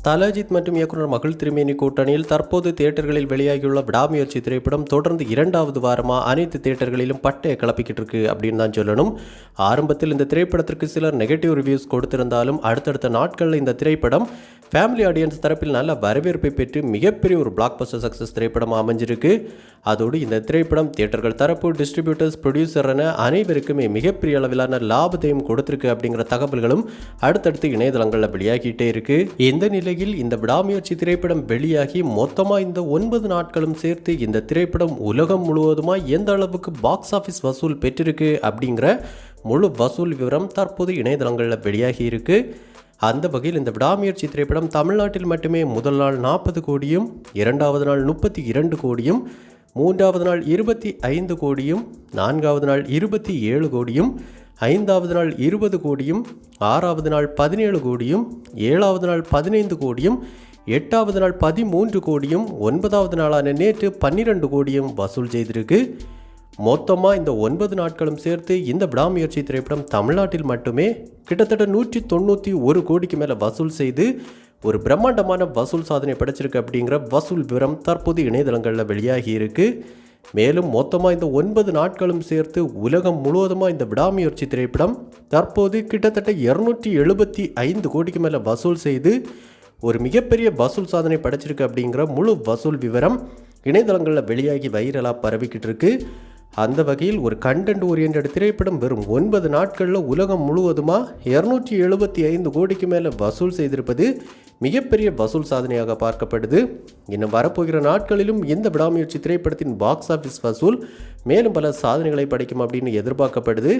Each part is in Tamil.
தல அஜித் மற்றும் இயக்குனர் மகள் திருமேனி கூட்டணியில் தற்போது தியேட்டர்களில் வெளியாகியுள்ள விடாமுயற்சி திரைப்படம் தொடர்ந்து 2வது வாரமாக அனைத்து தியேட்டர்களிலும் பட்டையை கிளப்பிக்கிட்டு இருக்கு அப்படின்னு தான் சொல்லணும். ஆரம்பத்தில் இந்த திரைப்படத்திற்கு சிலர் நெகட்டிவ் ரிவ்யூஸ் கொடுத்திருந்தாலும் அடுத்தடுத்த நாட்களில் இந்த திரைப்படம் ஃபேமிலி ஆடியன்ஸ் தரப்பில் நல்ல வரவேற்பை பெற்று மிகப்பெரிய ஒரு பிளாக் பஸ்டர் சக்ஸஸ் திரைப்படமாக அமைஞ்சிருக்கு. அதோடு இந்த திரைப்படம் தியேட்டர்கள் தரப்பு, டிஸ்ட்ரிபியூட்டர்ஸ், ப்ரொடியூசர் என அனைவருக்குமே மிகப்பெரிய அளவிலான லாபத்தையும் கொடுத்திருக்கு அப்படிங்கிற தகவல்களும் அடுத்தடுத்து இணையதளங்களில் வெளியாகிட்டே இருக்கு. இந்த நிலையில் இந்த விடாமுயற்சி திரைப்படம் வெளியாகி மொத்தமாக இந்த 9 நாட்களும் சேர்த்து இந்த திரைப்படம் உலகம் முழுவதுமாக எந்த அளவுக்கு பாக்ஸ் ஆஃபீஸ் வசூல் பெற்றிருக்கு அப்படிங்கிற முழு வசூல் விவரம் தற்போது இணையதளங்களில் வெளியாகி இருக்கு. அந்த வகையில் இந்த விடாமுயற்சி திரைப்படம் தமிழ்நாட்டில் மட்டுமே முதல் நாள் 40 கோடியும், 2வது நாள் 32 கோடியும், 3வது நாள் 25 கோடியும், 4வது நாள் 27 கோடியும், 5வது நாள் 20 கோடியும், 6வது நாள் 17 கோடியும், 7வது நாள் 15 கோடியும், 8வது நாள் 13 கோடியும், 9வது நாளான நேற்று 12 கோடியும் வசூல் செய்திருக்கு. மொத்தமாக இந்த 9 நாட்களும் சேர்த்து இந்த விடாமுயற்சி திரைப்படம் தமிழ்நாட்டில் மட்டுமே கிட்டத்தட்ட 191 கோடிக்கு மேலே வசூல் செய்து ஒரு பிரம்மாண்டமான வசூல் சாதனை படைச்சிருக்கு அப்படிங்கிற வசூல் விவரம் தற்போது இணையதளங்களில் வெளியாகி இருக்கு. மேலும் மொத்தமாக இந்த 9 நாட்களும் சேர்த்து உலகம் முழுவதுமாக இந்த விடாமுயற்சி திரைப்படம் தற்போது கிட்டத்தட்ட 275 கோடிக்கு மேலே வசூல் செய்து ஒரு மிகப்பெரிய வசூல் சாதனை படைச்சிருக்கு அப்படிங்கிற முழு வசூல் விவரம் இணையதளங்களில் வெளியாகி வைரலாக பரவிக்கிட்டு இருக்கு. அந்த வகையில் ஒரு கண்டென்ட் ஓரியன்ட் திரைப்படம் வெறும் 9 நாட்களில் உலகம் முழுவதுமாக 275 கோடிக்கு மேலே வசூல் செய்திருப்பது மிகப்பெரிய வசூல் சாதனையாக பார்க்கப்படுது. இன்னும் வரப்போகிற நாட்களிலும் இந்த விடாமுயற்சி திரைப்படத்தின் பாக்ஸ் ஆஃபீஸ் வசூல் மேலும் பல சாதனைகளை படைக்கும் அப்படின்னு எதிர்பார்க்கப்படுது.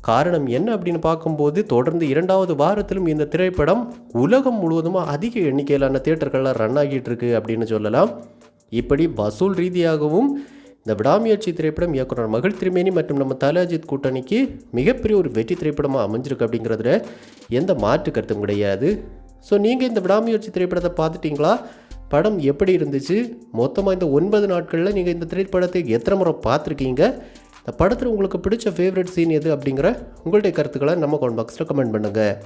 காரணம் என்ன அப்படின்னு பார்க்கும்போது தொடர்ந்து 2வது வாரத்திலும் இந்த திரைப்படம் உலகம் முழுவதுமாக அதிக எண்ணிக்கையிலான தியேட்டர்களில் ரன் ஆகிட்டு இருக்கு அப்படின்னு சொல்லலாம். இப்படி வசூல் ரீதியாகவும் இந்த விடாமுயற்சி திரைப்படம் இயக்குனர் மகள் திருமேனி மற்றும் நம்ம தல அஜித் கூட்டணிக்கு மிகப்பெரிய ஒரு வெற்றி திரைப்படமாக அமைஞ்சிருக்கு அப்படிங்கிறதுல எந்த மாற்று கருத்தும் கிடையாது. ஸோ நீங்கள் இந்த விடாமுயற்சி திரைப்படத்தை பார்த்துட்டிங்களா? படம் எப்படி இருந்துச்சு? மொத்தமாக இந்த 9 நாட்களில் நீங்கள் இந்த திரைப்படத்தை எத்தனை முறை பார்த்துருக்கீங்க? இந்த படத்தில் உங்களுக்கு பிடிச்ச ஃபேவரட் சீன் எது அப்படிங்கிற உங்களுடைய கருத்துக்களை நம்ம கமெண்ட் பாக்ஸில் கமெண்ட் பண்ணுங்கள்.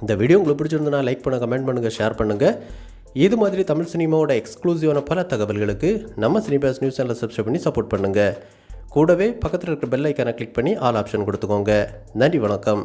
இந்த வீடியோ உங்களுக்கு பிடிச்சிருந்தனா லைக் பண்ணுங்கள், கமெண்ட் பண்ணுங்கள், ஷேர் பண்ணுங்கள். இது மாதிரி தமிழ் சினிமாவோட எக்ஸ்க்ளூசிவான பல தகவல்களுக்கு நம்ம சினிபாஸ் நியூஸ் சேனலை சப்ஸ்கிரைப் பண்ணி சப்போர்ட் பண்ணுங்கள். கூடவே பக்கத்தில் இருக்கிற பெல் ஐக்கானை கிளிக் பண்ணி ஆல் ஆப்ஷன் கொடுத்துக்கோங்க. நன்றி, வணக்கம்.